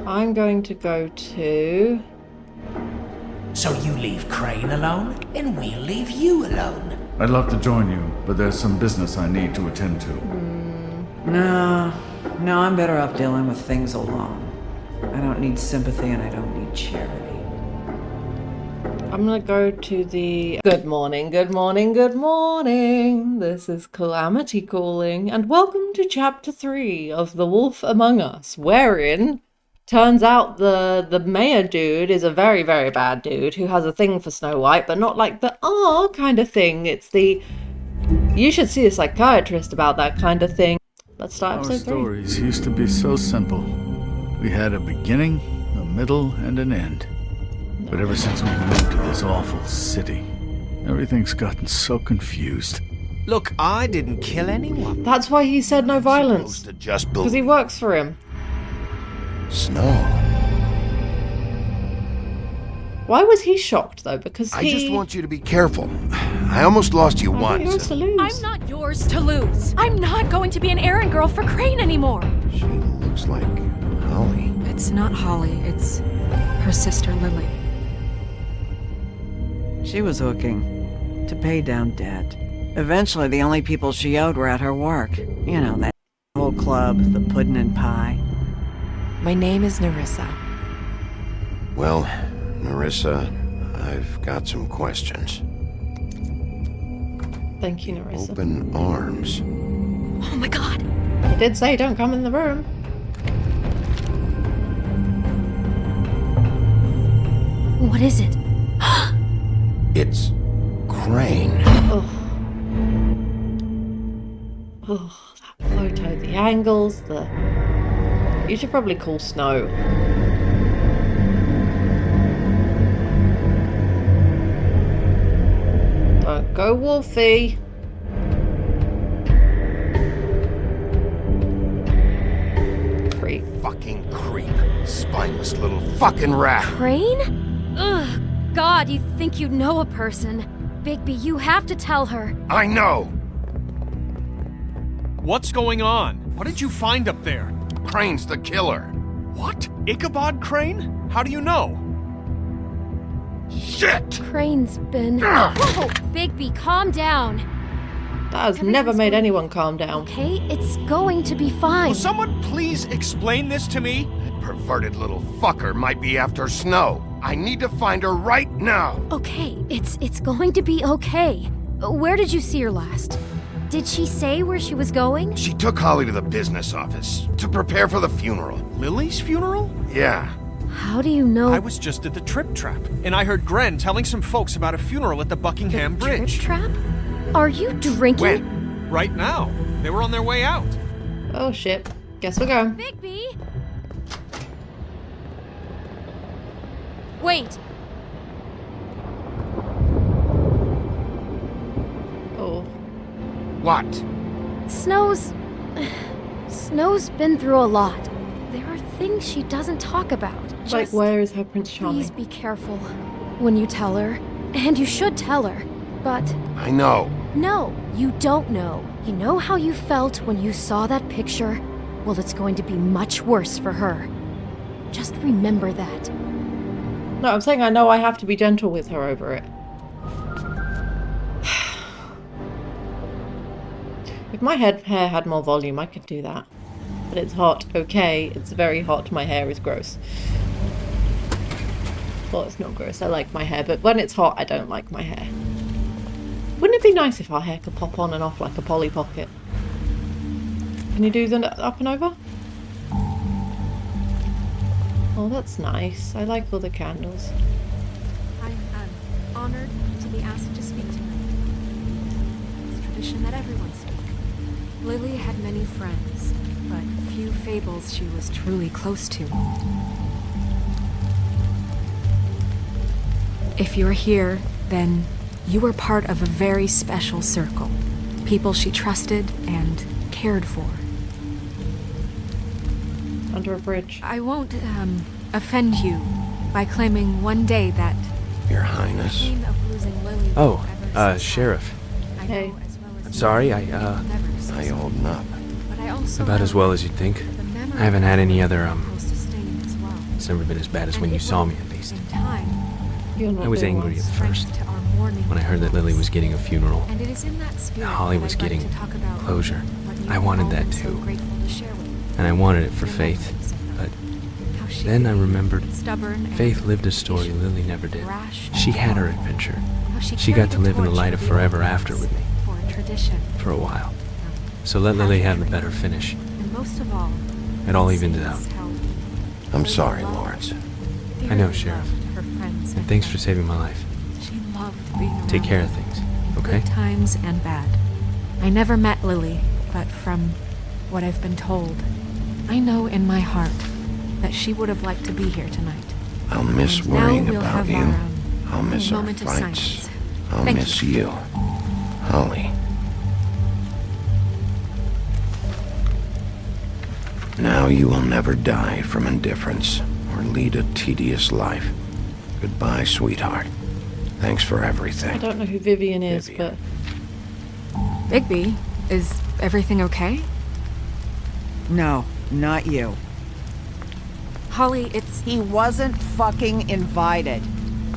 I'm going to go to... So you leave Crane alone, and we'll leave you alone. I'd love to join you, but there's some business I need to attend to. No, I'm better off dealing with things alone. I don't need sympathy and I don't need charity. I'm gonna go to the... Good morning. This is Calamity calling, and welcome to Chapter 3 of The Wolf Among Us, wherein... Turns out the mayor dude is a very, very bad dude who has a thing for Snow White, but not like the kind of thing. It's the you should see a psychiatrist about that kind of thing. Let's start Our episode 3. stories used to be so simple. We had a beginning, a middle, and an end. But ever since we moved to this awful city, everything's gotten so confused. Look, I didn't kill anyone. That's why he said no violence. Supposed to just Because he works for him. Snow. Why was he shocked though? Because I just want you to be careful. I almost lost you once. Yours to lose. I'm not yours to lose. I'm not going to be an errand girl for Crane anymore. She looks like Holly. It's not Holly, it's her sister Lily. She was hooking to pay down debt. Eventually, the only people she owed were at her work. You know, that whole club, the puddin' and pie. My name is Nerissa. Well, Nerissa, I've got some questions. Thank you, Nerissa. Open arms. Oh my god. He did say don't come in the room. What is it? It's Crane. Oh, that photo, the angles, the... You should probably call Snow. Don't go Wolfie. Creep. Fucking creep. Spineless little fucking rat. Crane? Ugh. God, you think you know a person. Bigby, you have to tell her. I know. What's going on? What did you find up there? Crane's the killer. What? Ichabod Crane? How do you know? Shit! Crane's been... Whoa! Bigby, calm down. That has never made anyone calm down. Okay, it's going to be fine. Will someone please explain this to me? That perverted little fucker might be after Snow. I need to find her right now. Okay, it's going to be okay. Where did you see her last? Did she say where she was going? She took Holly to the business office to prepare for the funeral. Lily's funeral? Yeah. How do you know? I was just at the Trip Trap, and I heard Gren telling some folks about a funeral at the Buckingham Bridge. Trip Trap? Are you drinking? When? Right now. They were on their way out. Oh shit. Guess we're going. Bigby! Wait! Oh. What? Snow's been through a lot. There are things she doesn't talk about. Like, where is her Prince Charming? Please be careful when you tell her. And you should tell her. But... I know. No, you don't know. You know how you felt when you saw that picture? Well, it's going to be much worse for her. Just remember that. No, I'm saying I know I have to be gentle with her over it. If my hair had more volume, I could do that. But it's hot. Okay, it's very hot. My hair is gross. Well, it's not gross. I like my hair, but when it's hot, I don't like my hair. Wouldn't it be nice if our hair could pop on and off like a Polly Pocket? Can you do the up and over? Oh, that's nice. I like all the candles. I'm honored to be asked to speak tonight. It's tradition that everyone speak. Lily had many friends, but few fables she was truly close to. If you're here, then you were part of a very special circle. People she trusted and cared for. Under a bridge. I won't, offend you by claiming one day that... Your Highness. pain of losing Lily Oh, ever since Sheriff. I Hey. know as well as I'm you sorry, that I, you'll never cease How you holding up? But I also About know as well as you'd think. that the memory I haven't had any other, is close to staying as well. It's never been as bad as when you saw me, at least. In time, You're not I was the angry one. at first strength to our mourning. when I heard that Lily was getting a funeral. And it is in that spirit Holly that was I'd like getting to talk about closure. what you've I wanted all that been so too. grateful to share with me. And I wanted it for Your Faith. memories of But her. How she then I could be remembered stubborn and Faith lived a story patient, Lily never did. brash She and had her powerful. adventure. How She got carried to the live in the torch light of the forever old after ways with me. For a tradition. For a while. So let Lily have the better finish. And most of all, It all evens out. sees how I'm Lily sorry, loved- Lawrence. I know, dearly Sheriff. loved her friends And thanks for saving my life. She loved being around Take care of them, things, in okay? Good times and bad. I never met Lily, but from what I've been told, I know in my heart that she would have liked to be here tonight. I'll miss And now worrying we'll about have you. our, I'll miss our moment of fights. silence. I'll Thank miss you. you. Holly. Now you will never die from indifference or lead a tedious life. Goodbye, sweetheart. Thanks for I everything. don't know who Vivian is, Vivian. but Bigby, is everything okay? No, not you. Holly, it's... He wasn't fucking invited.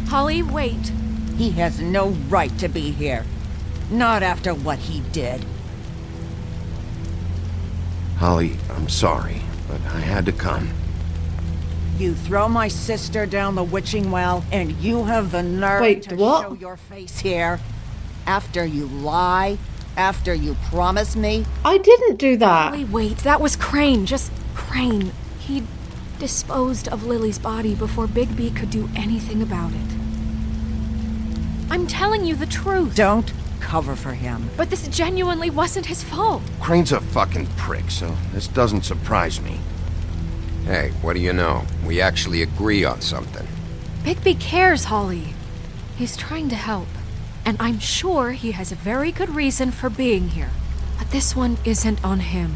Holly, wait. He has no right to be here. Not after what he did. Holly, I'm sorry, but I had to come. You throw my sister down the witching well, and you have the nerve Wait, to what? show your face here? After you lie? After you promise me? I didn't do that. Holly, wait. That was Crane. Just Crane. He disposed of Lily's body before Bigby could do anything about it. I'm telling you the truth. Don't cover for him. But this genuinely wasn't his fault. Crane's a fucking prick, so this doesn't surprise me. Hey, what do you know? We actually agree on something. Bigby cares, Holly. He's trying to help. And I'm sure he has a very good reason for being here. But this one isn't on him.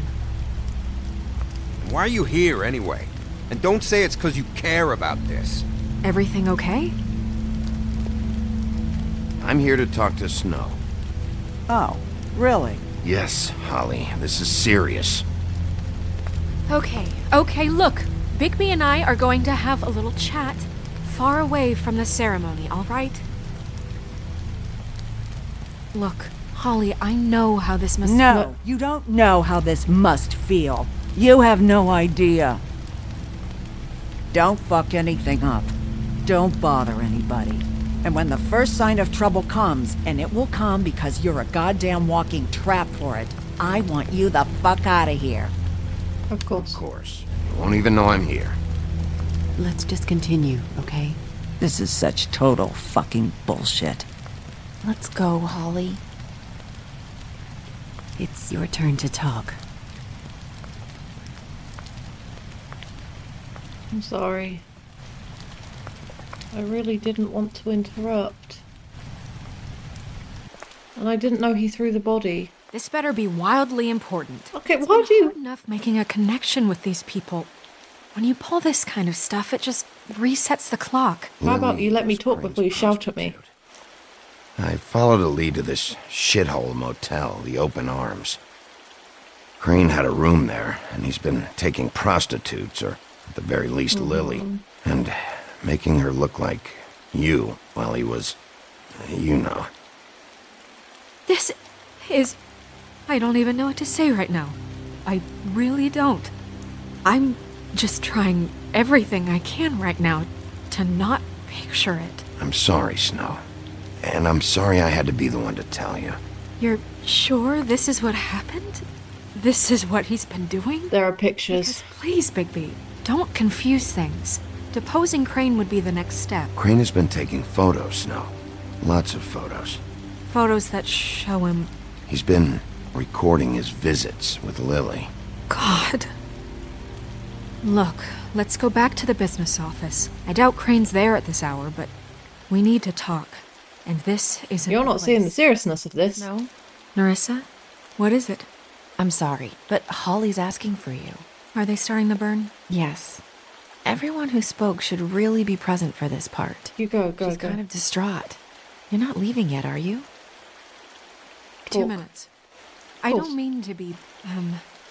Why are you here anyway? And don't say it's because you care about this. Everything okay? I'm here to talk to Snow. Oh, really? Yes, Holly, this is serious. Okay, look. Bigby and I are going to have a little chat far away from the ceremony, all right? Look, Holly, I know how this must No, you don't know how this must feel. You have no idea. Don't fuck anything up. Don't bother anybody. And when the first sign of trouble comes, and it will come because you're a goddamn walking trap for it, I want you the fuck out of here. Of course. Of course. You won't even know I'm here. Let's just continue, okay? This is such total fucking bullshit. Let's go, Holly. It's your turn to talk. I'm sorry. I really didn't want to interrupt. And I didn't know he threw the body. This better be wildly important. Okay, It's why been do you... hard enough making a connection with these people. When you pull this kind of stuff, it just resets the clock. How about Lily you let me is talk Crane's before you shout at me? prostitute. I followed a lead to this shithole motel, the Open Arms. Crane had a room there, and he's been taking prostitutes, or at the very least Lily, and making her look like you while he was, you know. This is... I don't even know what to say right now. I really don't. I'm just trying everything I can right now to not picture it. I'm sorry, Snow. And I'm sorry I had to be the one to tell you. You're sure this is what happened? This is what he's been doing? There are pictures. Because please, Bigby, don't confuse things. Deposing Crane would be the next step. Crane has been taking photos, Snow. Lots of photos. Photos that show him... He's been recording his visits with Lily. God. Look, let's go back to the business office. I doubt Crane's there at this hour, but we need to talk. And this isn't You're the not seeing the place. seriousness of this. No? Narissa? What is it? I'm sorry, but Holly's asking for you. Are they starting the burn? Yes. Everyone who spoke should really be present for this part. You go, go, She's go. kind of distraught. You're not leaving yet, are you? 2 Talk. minutes. I Course. don't mean to be,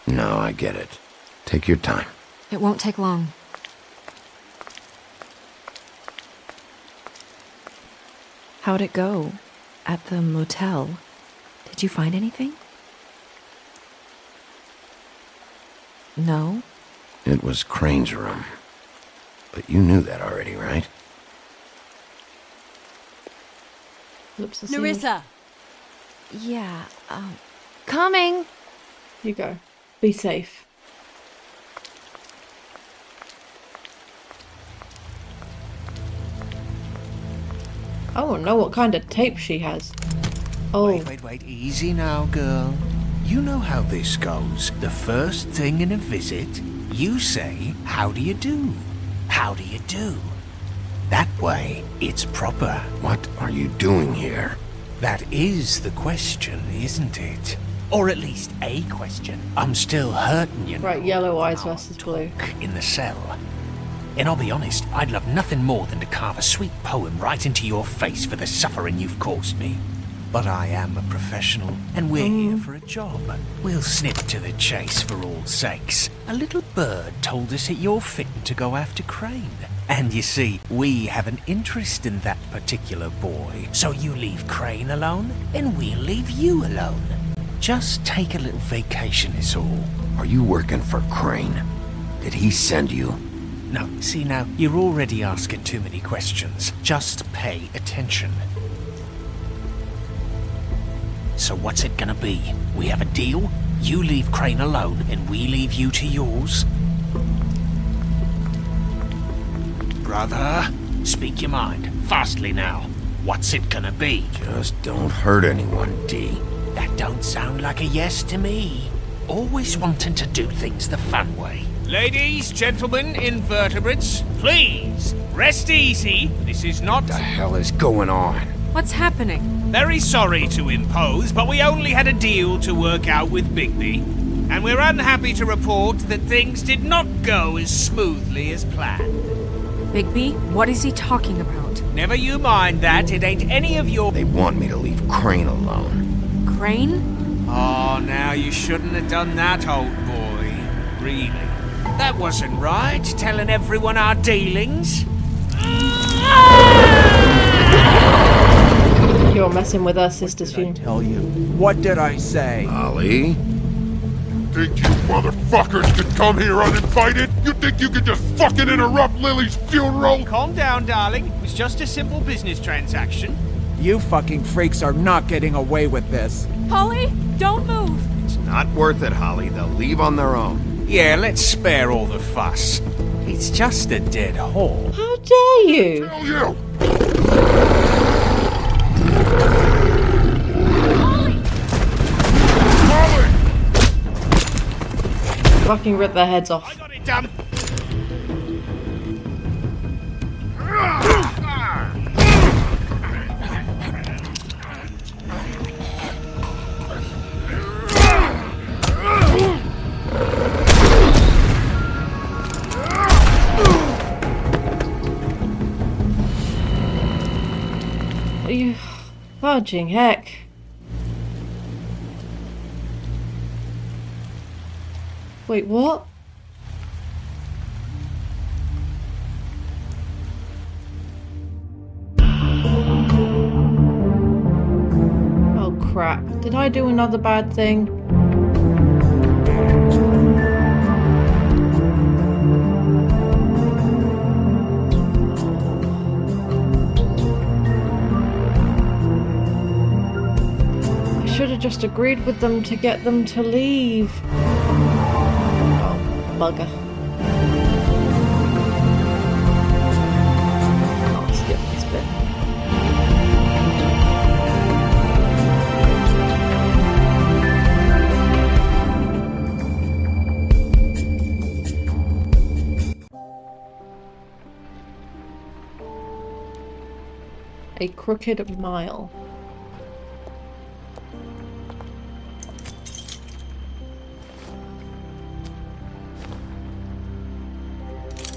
No, I get it. Take your time. It won't take long. How'd it go? At the motel? Did you find anything? No? It was Crane's room. But you knew that already, right? Flips the scene. Nerissa! Yeah, coming! You go. Be safe. I want to know what kind of tape she has. Oh. Wait. Easy now, girl. You know how this goes. The first thing in a visit, you say, "How do you do? How do you do?" That way, it's proper. What are you doing here? That is the question, isn't it? Or at least a question. I'm still hurting, you know. Right, yellow eyes versus blue. In the cell. And I'll be honest, I'd love nothing more than to carve a sweet poem right into your face for the suffering you've caused me. But I am a professional, and we're here for a job. We'll snip to the chase for all sakes. A little bird told us that you're fitting to go after Crane. And you see, we have an interest in that particular boy. So you leave Crane alone, and we'll leave you alone. Just take a little vacation is all. Are you working for Crane? Did he send you? No, see now, you're already asking too many questions. Just pay attention. So what's it gonna be? We have a deal? You leave Crane alone, and we leave you to yours? Brother, speak your mind. Fastly now. What's it gonna be? Just don't hurt anyone, D. That don't sound like a yes to me. Always wanting to do things the fun way. Ladies, gentlemen, invertebrates, please, rest easy. This is not... What the hell is going on? What's happening? Very sorry to impose, but we only had a deal to work out with Bigby. And we're unhappy to report that things did not go as smoothly as planned. Bigby, what is he talking about? Never you mind that, it ain't any of your... They want me to leave Crane alone. Crane? Oh, now you shouldn't have done that, old boy. Really. That wasn't right, telling everyone our dealings. You're messing with our sister's funeral. Tell you. What did I say? Ollie? Think you motherfuckers could come here uninvited? You think you could just fucking interrupt Lily's funeral? Calm down, darling. It was just a simple business transaction. You fucking freaks are not getting away with this. Holly, don't move! It's not worth it, Holly. They'll leave on their own. Yeah, let's spare all the fuss. It's just a dead hole. How dare you? Hell you! Holly! Fucking rip their heads off. I got it done. You fudging heck. Wait, what? Oh crap. Did I do another bad thing? Should have just agreed with them to get them to leave. Oh, bugger. I'll skip this bit. A crooked mile.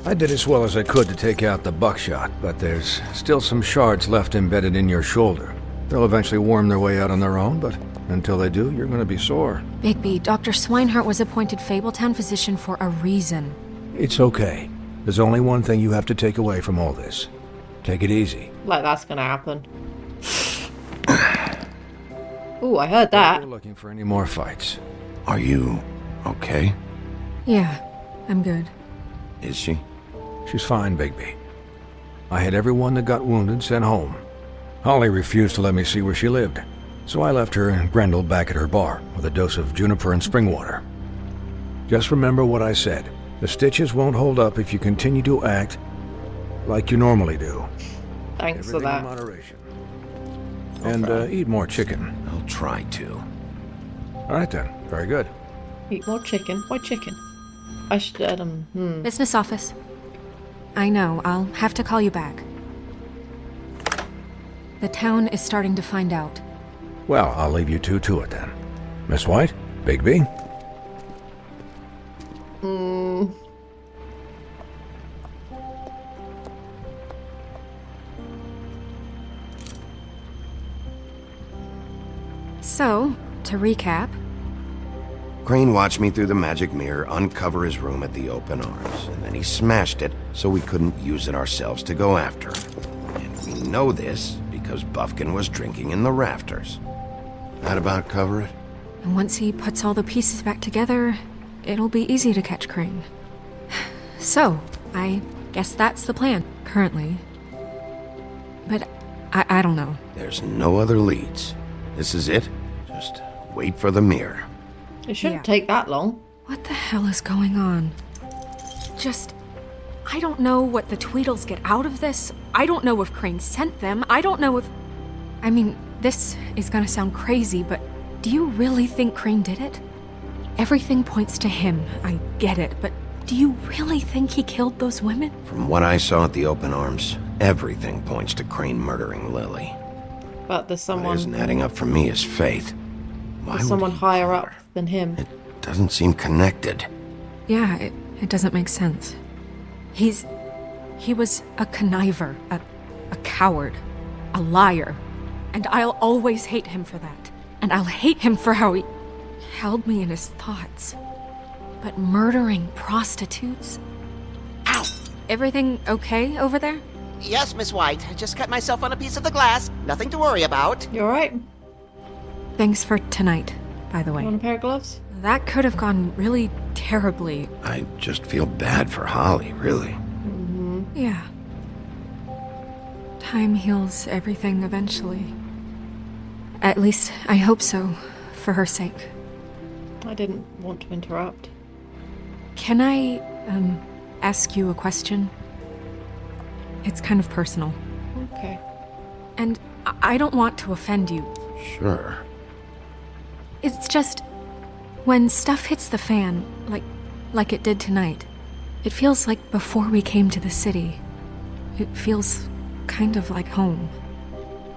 I did as well as I could to take out the buckshot, but there's still some shards left embedded in your shoulder. They'll eventually worm their way out on their own, but until they do, you're gonna be sore. Bigby, Dr. Swinehart was appointed Fabletown physician for a reason. It's okay. There's only one thing you have to take away from all this. Take it easy. Like that's gonna happen. Ooh, I heard that. We're looking for any more fights. Are you okay? Yeah, I'm good. Is she? She's fine, Bigby. I had everyone that got wounded sent home. Holly refused to let me see where she lived, so I left her and Grendel back at her bar with a dose of juniper and spring water. Just remember what I said. The stitches won't hold up if you continue to act like you normally do. Thanks Everything for that. in moderation. And eat more chicken. I'll try to. All right then. Very good. Eat more chicken. Why chicken? I should Business office. I know, I'll have to call you back. The town is starting to find out. Well, I'll leave you two to it then. Miss White? Bigby? So, to recap, Crane watched me through the magic mirror uncover his room at the open arms, and then he smashed it so we couldn't use it ourselves to go after him. And we know this because Buffkin was drinking in the rafters. That about cover it? and once he puts all the pieces back together, it'll be easy to catch Crane. So, I guess that's the plan, currently. But I don't know. There's no other leads. This is it. Just wait for the mirror. It shouldn't take that long. What the hell is going on? I don't know what the Tweedles get out of this. I don't know if Crane sent them. I don't know if... I mean, this is gonna sound crazy, but do you really think Crane did it? Everything points to him, I get it, but do you really think he killed those women? From what I saw at the open arms, everything points to Crane murdering Lily. But there's someone... What isn't adding up for me is Faith. Why There's would someone he higher kill up her? than him. It doesn't seem connected. Yeah, it doesn't make sense. He was a conniver, a coward, a liar. And I'll always hate him for that. And I'll hate him for how he held me in his thoughts. But murdering prostitutes? Ow! Everything okay over there? Yes, Miss White. I just cut myself on a piece of the glass. Nothing to worry about. You alright? Thanks for tonight, by the way. Want a pair of gloves? That could have gone really terribly. I just feel bad for Holly, really. Yeah. Time heals everything eventually. At least, I hope so, for her sake. I didn't want to interrupt. Can I, ask you a question? It's kind of personal. Okay. And I don't want to offend you. Sure. It's just, when stuff hits the fan, like it did tonight, it feels like before we came to the city. It feels kind of like home.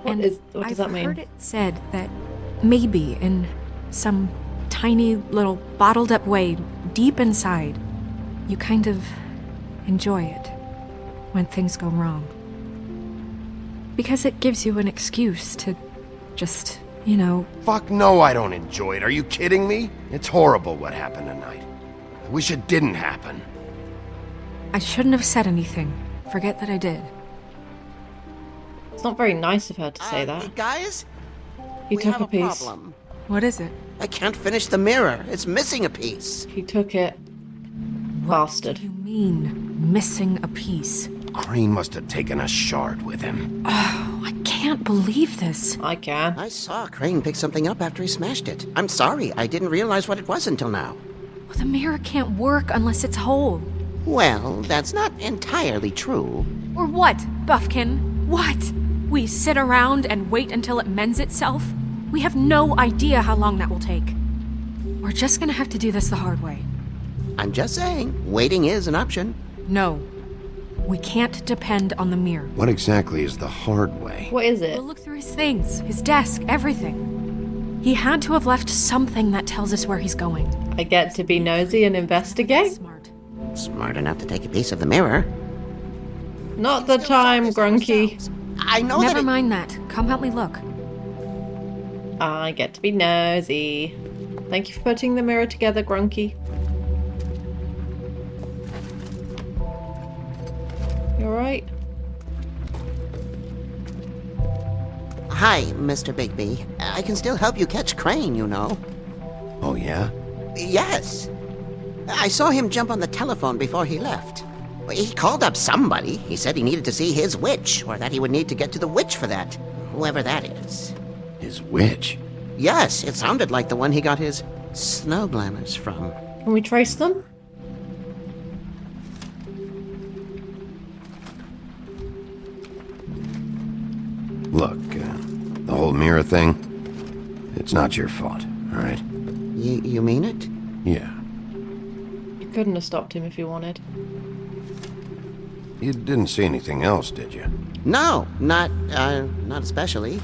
What does that mean? I've heard it said that maybe in some tiny little bottled up way deep inside, you kind of enjoy it when things go wrong. Because it gives you an excuse to just, you know... Fuck no, I don't enjoy it. Are you kidding me? It's horrible what happened tonight. I wish it didn't happen. I shouldn't have said anything. Forget that I did. It's not very nice of her to say that. Guys? He we took have a piece. Problem. What is it? I can't finish the mirror. It's missing a piece. He took it. Bastard. What do you mean, missing a piece? Crane must have taken a shard with him. Oh, I can't believe this. I can. I saw Crane pick something up after he smashed it. I'm sorry, I didn't realize what it was until now. Well, the mirror can't work unless it's whole. Well, that's not entirely true. Or what, Buffkin? What? We sit around and wait until it mends itself? We have no idea how long that will take. We're just gonna have to do this the hard way. I'm just saying, waiting is an option. No. We can't depend on the mirror. What exactly is the hard way? What is it? We'll look through his things, his desk, everything. He had to have left something that tells us where he's going. I get to be nosy and investigate? Smart enough to take a piece of the mirror. Not the time, Grunky. I know Never mind that. Come help me look. I get to be nosy. Thank you for putting the mirror together, Grunky. You alright? Hi, Mr. Bigby. I can still help you catch Crane, you know. Oh, yeah? Yes. I saw him jump on the telephone before he left. He called up somebody. He said he needed to see his witch, or that he would need to get to the witch for that. Whoever that is. His witch? Yes, it sounded like the one he got his snow glamours from. Can we trace them? Look, the whole mirror thing, it's not your fault, alright? You mean it? Yeah. You couldn't have stopped him if you wanted. You didn't see anything else, did you? No, not especially.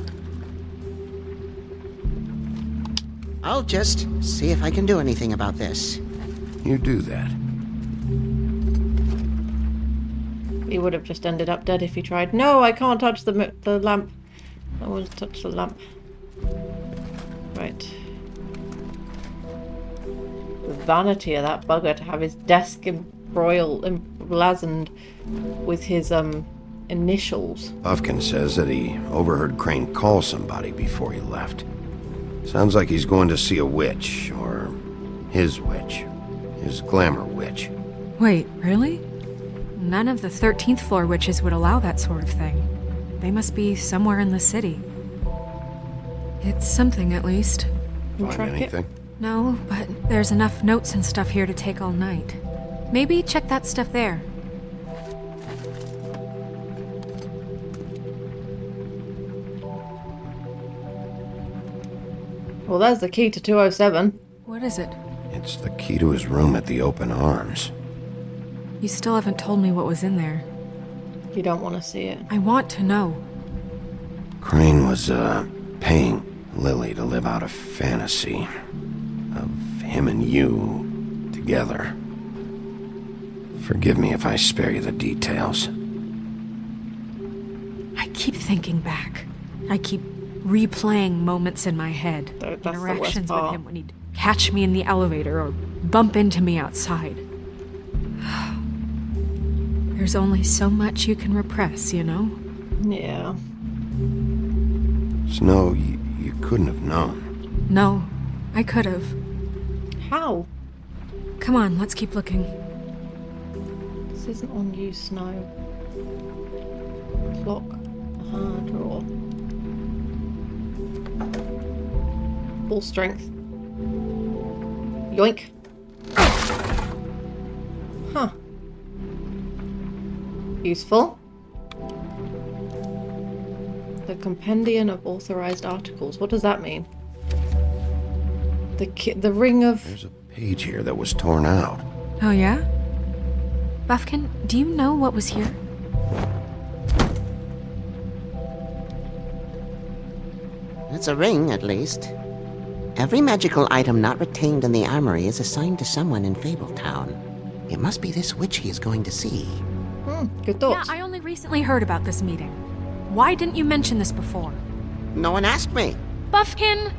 I'll just see if I can do anything about this. You do that. He would have just ended up dead if he tried. No, I can't touch the lamp. I want to touch the lamp. Right. The vanity of that bugger to have his desk emblazoned with his initials. Buffkin says that he overheard Crane call somebody before he left. Sounds like he's going to see a witch, or his witch. His glamour witch. Wait, really? None of the 13th floor witches would allow that sort of thing. They must be somewhere in the city. It's something, at least. Find anything? No, but there's enough notes and stuff here to take all night. Maybe check that stuff there. Well, there's the key to 207. What is it? It's the key to his room at the Open Arms. You still haven't told me what was in there. You don't want to see it. I want to know. Crane was, paying Lily to live out a fantasy of him and you together. Forgive me if I spare you the details. I keep thinking back. I keep replaying moments in my head. That's Interactions with him when he'd catch me in the elevator or bump into me outside. There's only so much you can repress, you know? Yeah. Snow, you couldn't have known. No, I could have. How? Come on, let's keep looking. This isn't on you, Snow. Clock. Drawer. Full strength. Yoink. Huh. Useful. The Compendium of Authorized Articles. What does that mean? The ring of... There's a page here that was torn out. Oh, yeah? Buffkin, do you know what was here? It's a ring, at least. Every magical item not retained in the armory is assigned to someone in Fabletown. It must be this witch he is going to see. Good thoughts. Yeah, I only recently heard about this meeting. Why didn't you mention this before? No one asked me. Buffkin!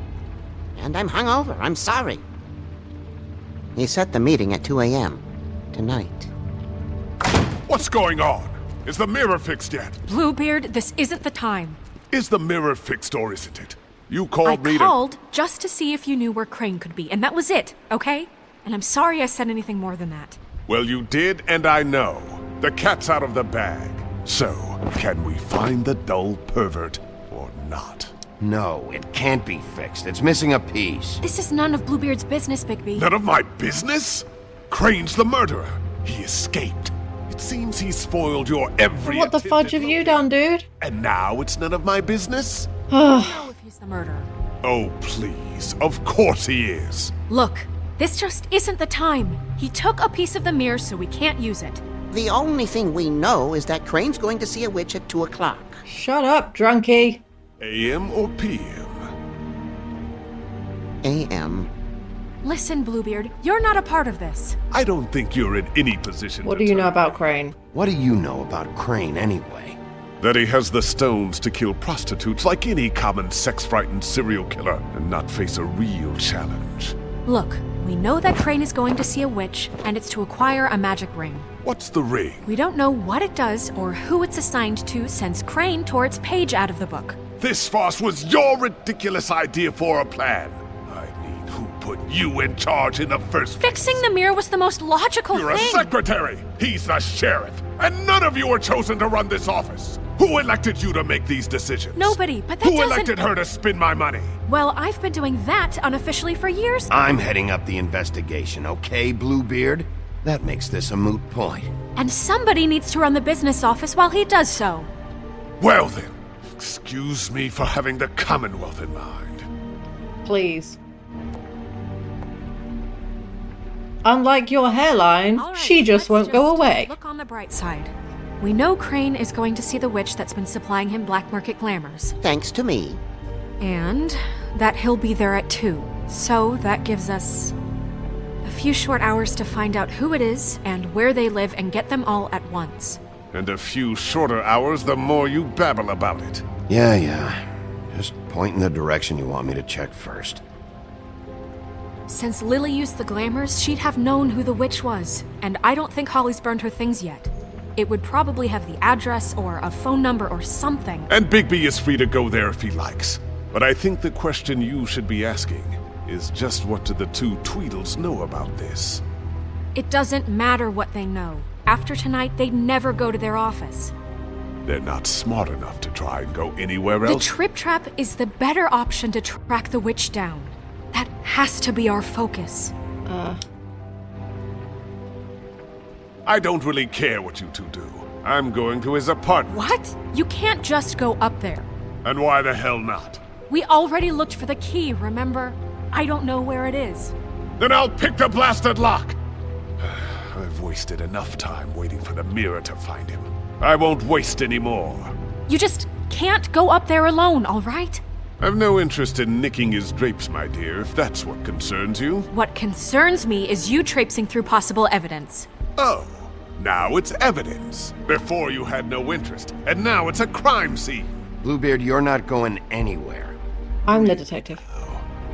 And I'm hungover. I'm sorry. He set the meeting at 2 a.m. tonight. What's going on? Is the mirror fixed yet? Bluebeard, this isn't the time. Is the mirror fixed or isn't it? You called me I called just to see if you knew where Crane could be, and that was it, okay? And I'm sorry I said anything more than that. Well, you did, and I know. The cat's out of the bag. So, can we find the dull pervert or not? No, it can't be fixed. It's missing a piece. This is none of Bluebeard's business, Bigby. None of my business? Crane's the murderer. He escaped. It seems he spoiled your every... What the fudge have you done, dude? And now it's none of my business? know if he's the murderer. Oh, please. Of course he is. Look, this just isn't the time. He took a piece of the mirror, so we can't use it. The only thing we know is that Crane's going to see a witch at 2 o'clock. Shut up, drunkie. AM or PM? AM. Listen, Bluebeard, you're not a part of this. I don't think you're in any position What to do you know tell about Crane? What do you know about Crane, anyway? that he has the stones to kill prostitutes like any common sex-frightened serial killer and not face a real challenge. Look, we know that Crane is going to see a witch, and it's to acquire a magic ring. What's the ring? We don't know what it does or who it's assigned to since Crane tore its page out of the book. This farce was your ridiculous idea for a plan. I mean, who put you in charge in the first place? Fixing the mirror was the most logical You're thing. a secretary. He's the sheriff. And none of you were chosen to run this office. Who elected you to make these decisions? Nobody, but that Who doesn't... elected her to spend my money? Well, I've been doing that unofficially for years. I'm heading up the investigation, okay, Bluebeard? That makes this a moot point. And somebody needs to run the business office while he does so. Well then, excuse me for having the Commonwealth in mind. Please. Unlike your hairline, All right, she just won't go away. Look on the bright side. We know Crane is going to see the witch that's been supplying him black market glamours. Thanks to me. And that he'll be there at 2. So that gives us a few short hours to find out who it is and where they live and get them all at once. And a few shorter hours the more you babble about it. Yeah. Just point in the direction you want me to check first. Since Lily used the glamours, she'd have known who the witch was. And I don't think Holly's burned her things yet. It would probably have the address or a phone number or something. And Bigby is free to go there if he likes. But I think the question you should be asking is just what do the two Tweedles know about this? It doesn't matter what they know. After tonight, they'd never go to their office. They're not smart enough to try and go anywhere else. The Trip Trap is the better option to track the witch down. That has to be our focus. I don't really care what you two do. I'm going to his apartment. What? You can't just go up there. And why the hell not? We already looked for the key, remember? I don't know where it is. Then I'll pick the blasted lock! I've wasted enough time waiting for the mirror to find him. I won't waste any more. You just can't go up there alone, all right? I've no interest in nicking his drapes, my dear, if that's what concerns you. What concerns me is you traipsing through possible evidence. Oh, now it's evidence. Before you had no interest, and now it's a crime scene. Bluebeard, you're not going anywhere. I'm the detective.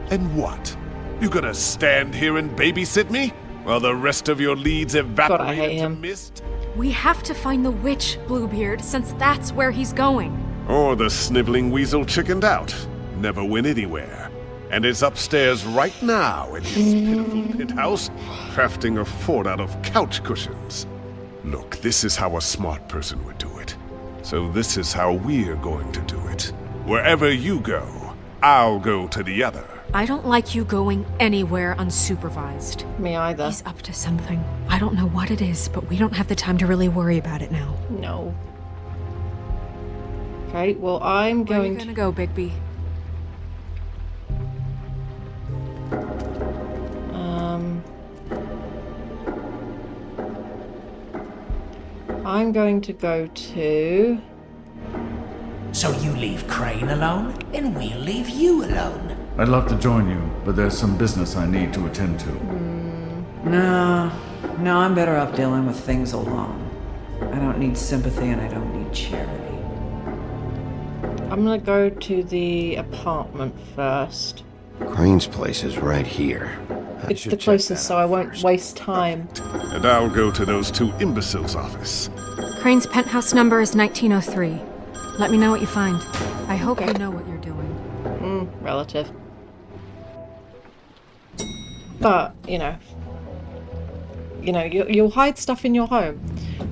And what? You gonna stand here and babysit me? While the rest of your leads evaporate God, I hate into him. mist? We have to find the witch, Bluebeard, since that's where he's going. Or the sniveling weasel chickened out. Never went anywhere. And is upstairs right now in his pitiful penthouse, crafting a fort out of couch cushions. Look, this is how a smart person would do it. So this is how we're going to do it. Wherever you go, I'll go to the other. I don't like you going anywhere unsupervised. Me either. He's up to something. I don't know what it is, but we don't have the time to really worry about it now. No. Okay, well, I'm Where are going you gonna go, Bigby? I'm going to go to... So you leave Crane alone, and we'll leave you alone. I'd love to join you, but there's some business I need to attend to. No, I'm better off dealing with things alone. I don't need sympathy and I don't need charity. I'm gonna go to the apartment first. Crane's place is right here. It's the closest, so I won't waste time. And I'll go to those two imbeciles' office. Crane's penthouse number is 1903. Let me know what you find. I hope you know what you're doing. Relative. But, you'll hide stuff in your home.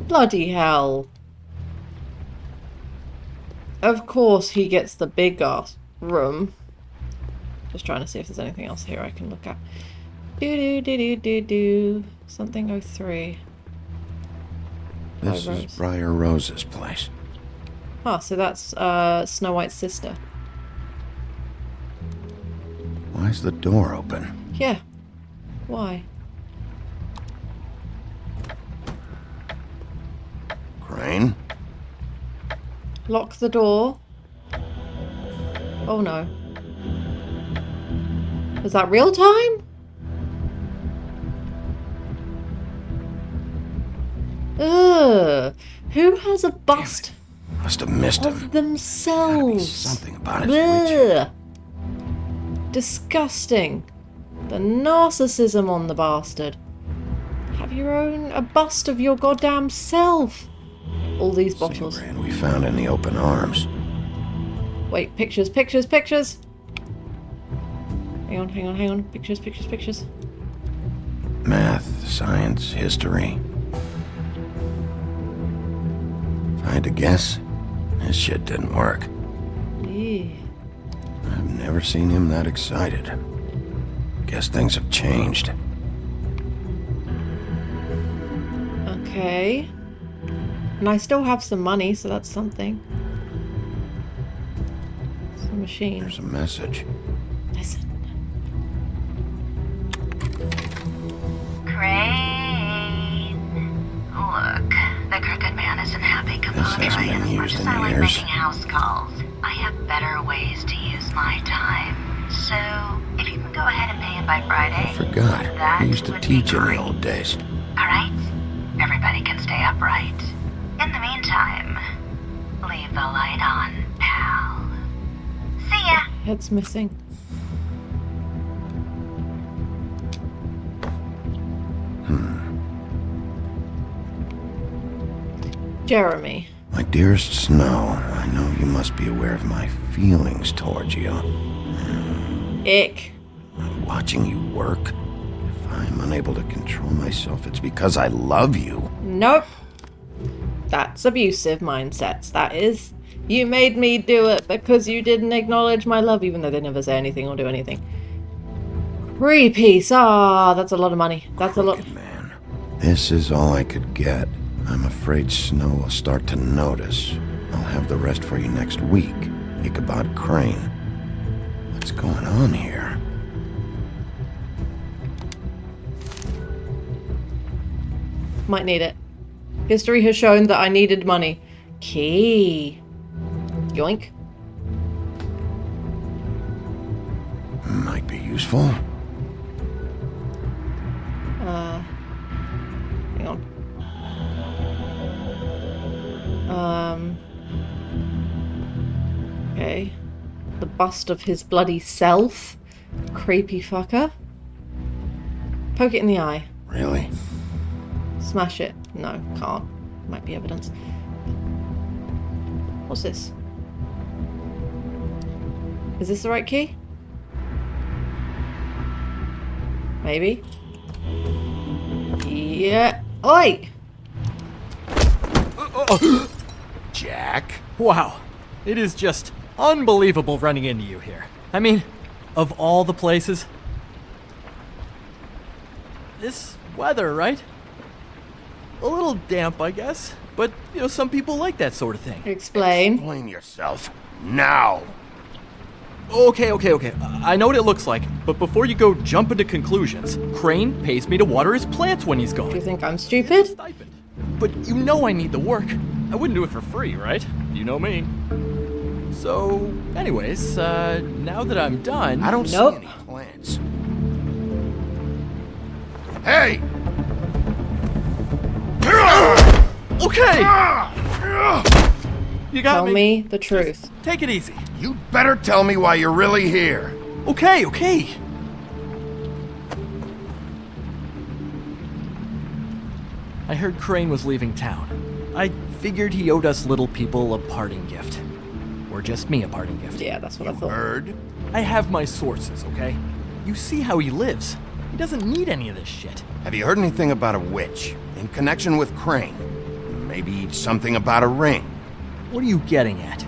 Bloody hell. Of course he gets the big ass room. Just trying to see if there's anything else here I can look at. Something 03. This is Briar Rose's place. Oh, so that's Snow White's sister. Why's the door open? Yeah. Why? Crane? Lock the door. Oh no. Is that real time? Ugh. Who has a bust Must have missed of him. themselves? Something about his witch. Ugh. Disgusting. The narcissism on the bastard. Have a bust of your goddamn self. All these bottles. Brand we found in the open arms. wait, pictures, pictures, pictures! Hang on, hang on, hang on. Pictures, pictures, pictures. Math, science, history. If I had to guess, this shit didn't work. Yeah. I've never seen him that excited. Guess things have changed. Okay. And I still have some money, so that's something. It's a machine. There's a message. Listen. Crane. Look, the crooked man isn't happy This hasn't been used in like years. making house calls. I have better ways to use my time. So, if you can go ahead and pay him by Friday. I forgot. That I used to would be teach in the great. old days. Alright? Everybody can stay upright. In the meantime, leave the light on, pal. See ya! Head's missing. Jeremy. My dearest Snow, I know you must be aware of my feelings towards you. Ick. Watching you work, if I'm unable to control myself, it's because I love you. Nope. That's abusive mindsets, that is. You made me do it because you didn't acknowledge my love, even though they never say anything or do anything. Creepy. Ah, that's a lot of money. That's a lot. This is all I could get. I'm afraid Snow will start to notice. I'll have the rest for you next week. Ichabod Crane. What's going on here? Might need it. History has shown that I needed money. Key. Yoink. Might be useful. Hang on. Okay. The bust of his bloody self. Creepy fucker. Poke it in the eye. Really? Smash it. No, can't. Might be evidence. What's this? Is this the right key? Maybe. Yeah. Oi! Jack? Wow. It is just unbelievable running into you here. I mean, of all the places. This weather, right? A little damp, I guess. But, you know, some people like that sort of thing. Explain. Explain yourself. Now! Okay. I know what it looks like, but before you go jumping to conclusions, Crane pays me to water his plants when he's gone. Do you think I'm stupid? But you know I need the work. I wouldn't do it for free, right? You know me. So, anyways, now that I'm done... I don't see any plants. Hey! Okay! You got Tell me the truth. Just take it easy. You better tell me why you're really here. Okay. I heard Crane was leaving town. I figured he owed us little people a parting gift. Or just me a parting gift. Yeah, that's what I thought. Heard? I have my sources, okay? You see how he lives. He doesn't need any of this shit. Have you heard anything about a witch in connection with Crane? Maybe something about a ring. What are you getting at?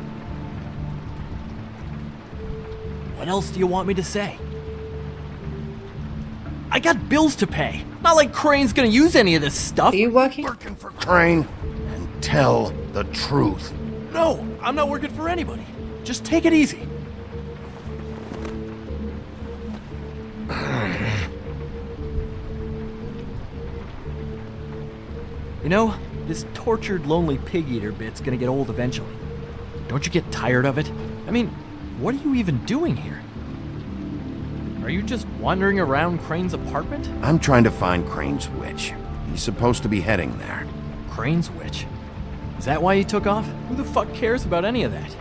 What else do you want me to say? I got bills to pay. Not like Crane's gonna use any of this stuff. Are you working? Working for Crane? And tell the truth. No, I'm not working for anybody. Just take it easy. You know, this tortured, lonely pig-eater bit's gonna get old eventually. Don't you get tired of it? I mean, what are you even doing here? Are you just wandering around Crane's apartment? I'm trying to find Crane's witch. He's supposed to be heading there. Crane's witch? Is that why you took off? Who the fuck cares about any of that?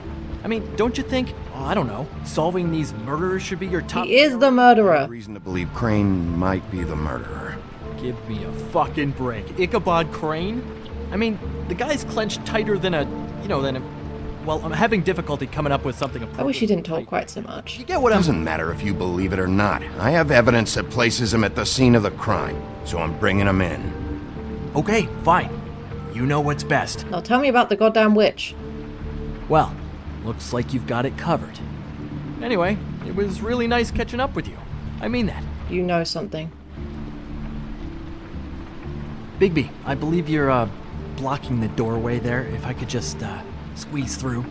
I mean, don't you think, I don't know, solving these murderers should be your top... He is the murderer. Reason to believe Crane might be the murderer. Give me a fucking break. Ichabod Crane? I mean, the guy's clenched tighter than a, well, I'm having difficulty coming up with something I appropriate. wish you didn't talk quite so much. You get what I'm... Doesn't matter if you believe it or not. I have evidence that places him at the scene of the crime, so I'm bringing him in. Okay, fine. You know what's best. Now tell me about the goddamn witch. Well, looks like you've got it covered. Anyway, it was really nice catching up with you. I mean that. You know something. Bigby, I believe you're, blocking the doorway there. If I could just, squeeze through.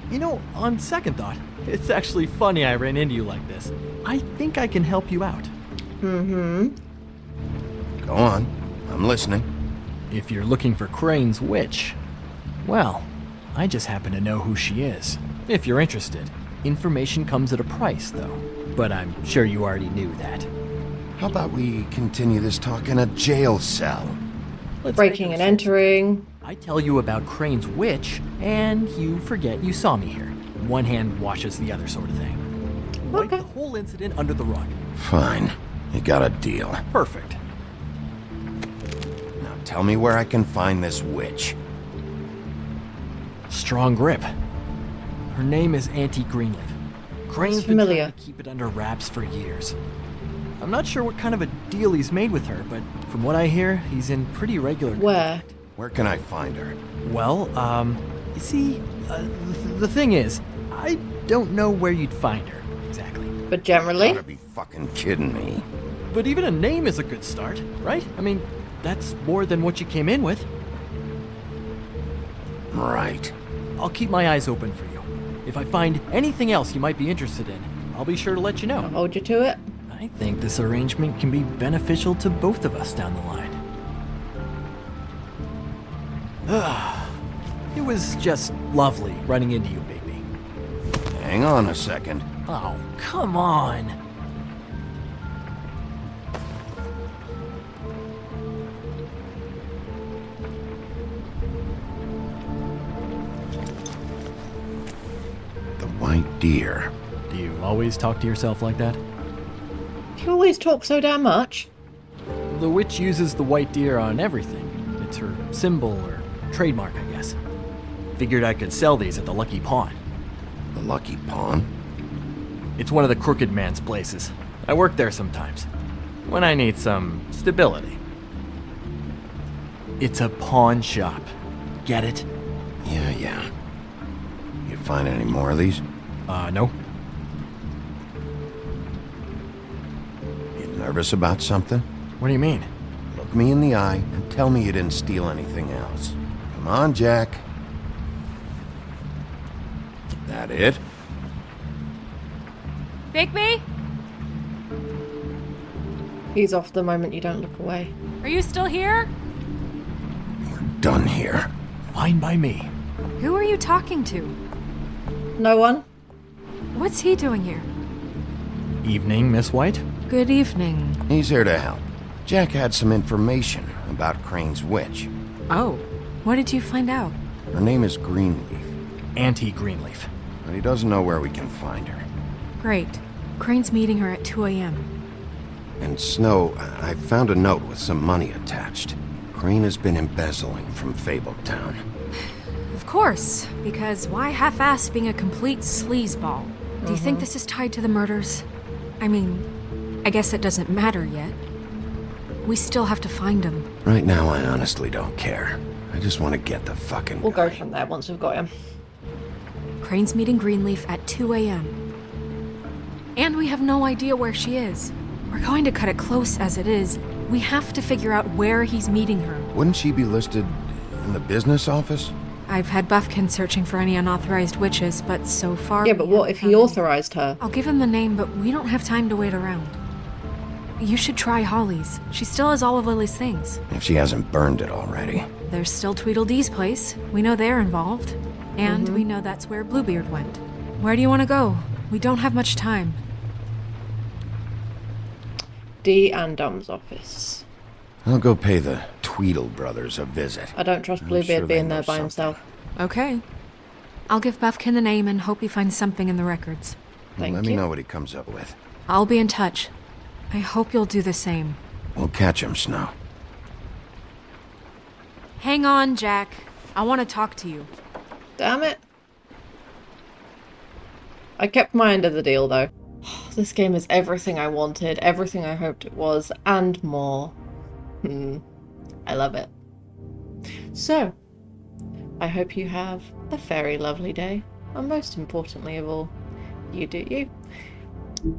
You know, on second thought, it's actually funny I ran into you like this. I think I can help you out. Mm-hmm. Go on. I'm listening. If you're looking for Crane's witch, well, I just happen to know who she is. If you're interested. Information comes at a price, though. But I'm sure you already knew that. How about we continue this talk in a jail cell? Let's Breaking and entering. I tell you about Crane's witch, and you forget you saw me here. One hand washes the other sort of thing. Wipe the whole incident under the rug. Fine. You got a deal. Perfect. Now tell me where I can find this witch. Strong grip. Her name is Auntie Greenleaf. Crane's been trying to keep it under wraps for years. I'm not sure what kind of a deal he's made with her, but from what I hear, he's in pretty regular contact. Where can I find her? Well, you see, the thing is, I don't know where you'd find her, exactly. But generally? You gotta be fucking kidding me. But even a name is a good start, right? I mean, that's more than what you came in with. Right. I'll keep my eyes open for you. If I find anything else you might be interested in, I'll be sure to let you know. I'll hold you to it. I think this arrangement can be beneficial to both of us down the line. It was just lovely running into you, Bigby. Hang on a second. Oh, come on. The white deer. Do you always talk to yourself like that? You always talk so damn much. The witch uses the white deer on everything. It's her symbol or trademark, I guess. Figured I could sell these at the Lucky Pawn. The Lucky Pawn? It's one of the crooked man's places. I work there sometimes. When I need some stability. It's a pawn shop. Get it? Yeah. You find any more of these? No. You nervous about something? What do you mean? Look me in the eye and tell me you didn't steal anything else. Come on, Jack. That it? Bigby? He's off the moment you don't look away. Are you still here? Done here. Fine by me. Who are you talking to? No one? What's he doing here? Evening, Miss White. Good evening. He's here to help. Jack had some information about Crane's witch. Oh, what did you find out? Her name is Greenleaf. Auntie Greenleaf. But he doesn't know where we can find her. Great. Crane's meeting her at 2 a.m. And Snow, I found a note with some money attached. Crane has been embezzling from Fabletown. Of course, because why half-ass being a complete sleazeball? Do you think this is tied to the murders? I mean, I guess it doesn't matter yet. We still have to find him. Right now, I honestly don't care. I just want to get the fucking We'll go from there once we've got him. Crane's meeting Greenleaf at 2 a.m. And we have no idea where she is. We're going to cut it close as it is. We have to figure out where he's meeting her. Wouldn't she be listed in the business office? I've had Buffkin searching for any unauthorized witches, but so far... Yeah, but what if he authorized her? I'll give him the name, but we don't have time to wait around. You should try Holly's. She still has all of Lily's things. If she hasn't burned it already. There's still Tweedledee's place. We know they're involved. And we know that's where Bluebeard went. Where do you want to go? We don't have much time. Dee and Dum's office. I'll go pay the Tweedle brothers a visit. I don't trust Bluebeard being there by himself. Okay. I'll give Buffkin the name and hope he finds something in the records. Let me know what he comes up with. I'll be in touch. I hope you'll do the same. We'll catch him, Snow. Hang on, Jack. I want to talk to you. Damn it. I kept my end of the deal, though. This game is everything I wanted, everything I hoped it was, and more. I love it. So, I hope you have a very lovely day, and most importantly of all, you do you.